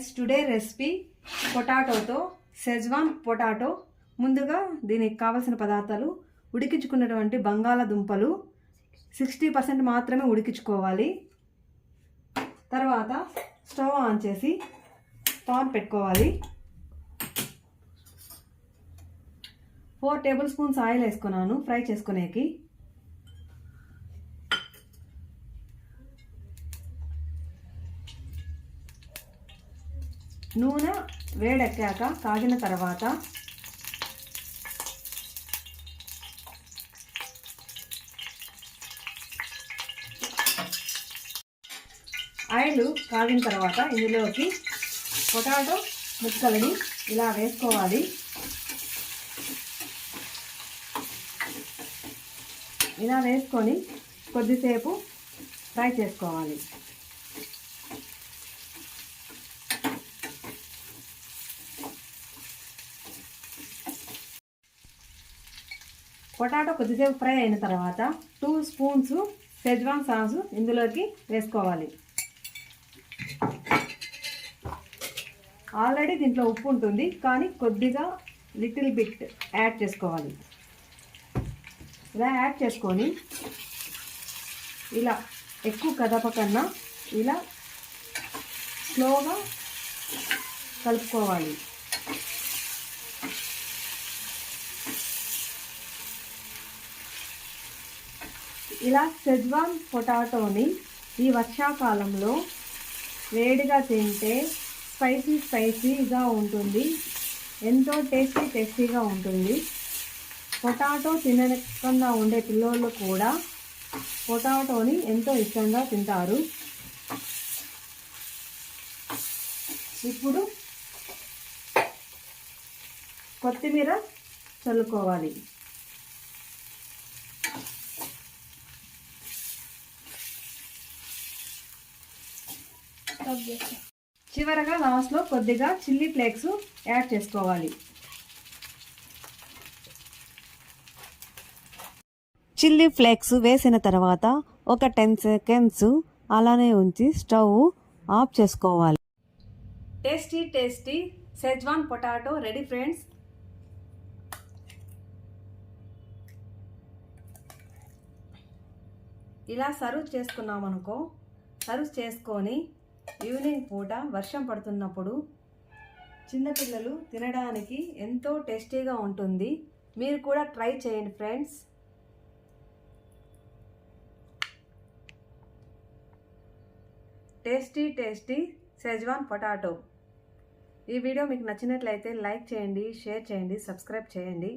Friends, today recipe పొటాటోతో schezwan potato. ముందుగా దీనికి కావలసిన పదార్థాలు: ఉడికించుకున్నటువంటి బంగాళదుంపలు 60% మాత్రమే ఉడికించుకోవాలి. తర్వాత స్టవ్ ఆన్ చేసి పాన్ పెట్టుకోవాలి. 4 టేబుల్ స్పూన్స్ ఆయిల్ వేసుకున్నాను ఫ్రై చేసుకునేకి. నూనె వేడెక్కాక కాగిన తర్వాత ఆయిల్ కాగిన తర్వాత ఇందులోకి పొటాటో ముక్కలని ఇలా వేసుకోవాలి. ఇలా వేసుకొని కొద్దిసేపు ఫ్రై చేసుకోవాలి. పొటాటో కొద్దిసేపు ఫ్రై అయిన తర్వాత 2 స్పూన్స్ సెజ్వాన్ సాస్ ఇందులోకి వేసుకోవాలి. ఆల్రెడీ దీంట్లో ఉప్పు ఉంటుంది, కానీ కొద్దిగా లిటిల్ బిట్ యాడ్ చేసుకోవాలి. ఇలా యాడ్ చేసుకొని ఇలా ఎక్కువ కదపకన్నా ఇలా స్లోగా కలుపుకోవాలి. ఇలా సెజ్వాన్ పొటాటోని ఈ వర్షాకాలంలో వేడిగా తింటే స్పైసీగా ఉంటుంది, ఎంతో టేస్టీగా ఉంటుంది. పొటాటో తినకుండా ఉండే పిల్లలు కూడా పొటాటోని ఎంతో ఇష్టంగా తింటారు. ఇప్పుడు కొత్తిమీర చల్లుకోవాలి. చివరగా లాస్ట్లో కొద్దిగా చిల్లీ ఫ్లేక్స్ యాడ్ చేసుకోవాలి. చిల్లీ ఫ్లేక్స్ వేసిన తర్వాత ఒక 10 సెకండ్స్ అలానే ఉంచి స్టవ్ ఆఫ్ చేసుకోవాలి. Tasty Schezwan potato ready friends. ఇలా సర్వ్ చేసుకున్నామనుకో, సర్వ్ చేసుకొని ఈవినింగ్ పూట వర్షం పడుతున్నప్పుడు చిన్నపిల్లలు తినడానికి ఎంతో టేస్టీగా ఉంటుంది. మీరు కూడా ట్రై చేయండి ఫ్రెండ్స్. Tasty Schezwan potato. ఈ వీడియో మీకు నచ్చినట్లయితే లైక్ చేయండి, షేర్ చేయండి, సబ్స్క్రైబ్ చేయండి.